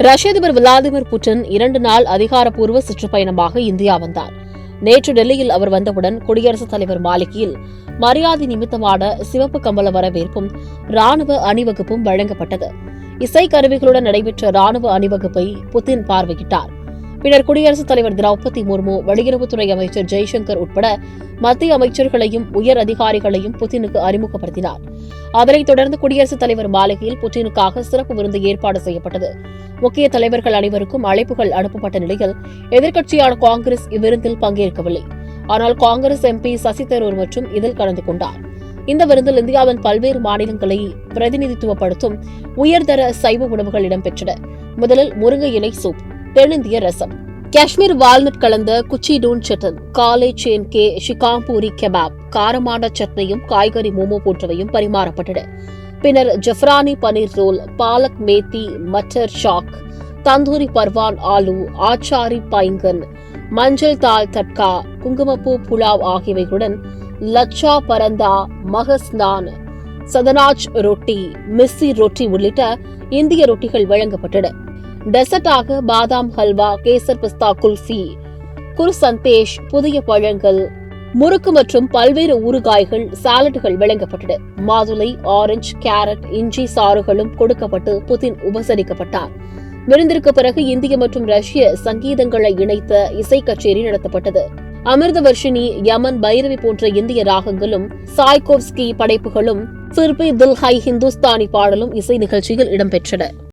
ரஷ்ய அதிபர் Vladimir Putin 2 நாள் அதிகாரப்பூர்வ சுற்றுப்பயணமாக இந்தியா வந்தார். நேற்று டெல்லியில் அவர் வந்தவுடன் குடியரசுத் தலைவர் மாளிகையில் மரியாதை நிமித்தமான சிவப்பு கம்பள வரவேற்பும் ராணுவ அணிவகுப்பும் வழங்கப்பட்டது. இசைக்கருவிகளுடன் நடைபெற்ற ராணுவ அணிவகுப்பை புட்டின் பார்வையிட்டார். பின்னர் குடியரசுத் தலைவர் திரௌபதி முர்மு, வெளியுறவுத்துறை அமைச்சர் ஜெய்சங்கர் உட்பட மத்திய அமைச்சர்களையும் உயர் அதிகாரிகளையும் புட்டினுக்கு அறிமுகப்படுத்தினார். அதனைத் தொடர்ந்து குடியரசுத் தலைவர் மாளிகையில் புட்டினுக்காக சிறப்பு விருந்து ஏற்பாடு செய்யப்பட்டது. முக்கிய தலைவர்கள் அனைவருக்கும் அழைப்புகள் அனுப்பப்பட்ட நிலையில் எதிர்க்கட்சியான காங்கிரஸ் இவ்விருந்தில் பங்கேற்கவில்லை. ஆனால் காங்கிரஸ் எம்பி சசி தரூர் மற்றும் இதில் கலந்து கொண்டார். இந்த விருந்தில் இந்தியாவின் பல்வேறு மாநிலங்களை பிரதிநிதித்துவப்படுத்தும் உயர்தர சைவ உணவுகள் இடம்பெற்றன. முதலில் முருங்கை இலை சூப், தென்னிந்திய ரசம், காஷ்மீர் வால்நட் கலந்த குச்சி டூன் சட்டன், காலை சேன் கே ஷிகாம்பூரி கெபாப், காரமான சட்னியும் காய்கறி மோமோ போன்றவையும் பரிமாறப்பட்டன. பின்னர் ஜஃப்ரானி பனீர் ரோல், பாலக் மேத்தி மட்டர் ஷாக், தந்தூரி பர்வான் ஆலு, ஆச்சாரி பைங்கன், மஞ்சள் தால் தட்கா, குங்குமப்பூ புலாவ் ஆகியவைகளுடன் லச்சா பரந்தா, மகஸ் நான், சதனாஜ் ரொட்டி, மிஸ்ஸி ரொட்டி உள்ளிட்ட இந்திய ரொட்டிகள் வழங்கப்பட்டன. டெசர்ட்டாக பாதாம் ஹல்வா, கேசர் பிஸ்தா குல்ஃபி, குர்சந்தேஷ், புதிய பழங்கள், முறுக்கு மற்றும் பல்வேறு ஊறுகாய்கள், சாலட்டுகள் வழங்கப்பட்டன. மாதுளை, ஆரஞ்சு, கேரட், இஞ்சி சாறுகளும் கொடுக்கப்பட்டு புட்டின் உபசரிக்கப்பட்டார். விருந்திற்கு பிறகு இந்திய மற்றும் ரஷ்ய சங்கீதங்களை இணைத்த இசை கச்சேரி நடத்தப்பட்டது. அமிர்த வர்ஷினி, யமன் பைரவி போன்ற இந்திய ராகங்களும், சாய்கோவ்ஸ்கி படைப்புகளும், ஃபிர் பி தில் ஹை ஹிந்துஸ்தானி பாடலும் இசை நிகழ்ச்சியில் இடம்பெற்றன.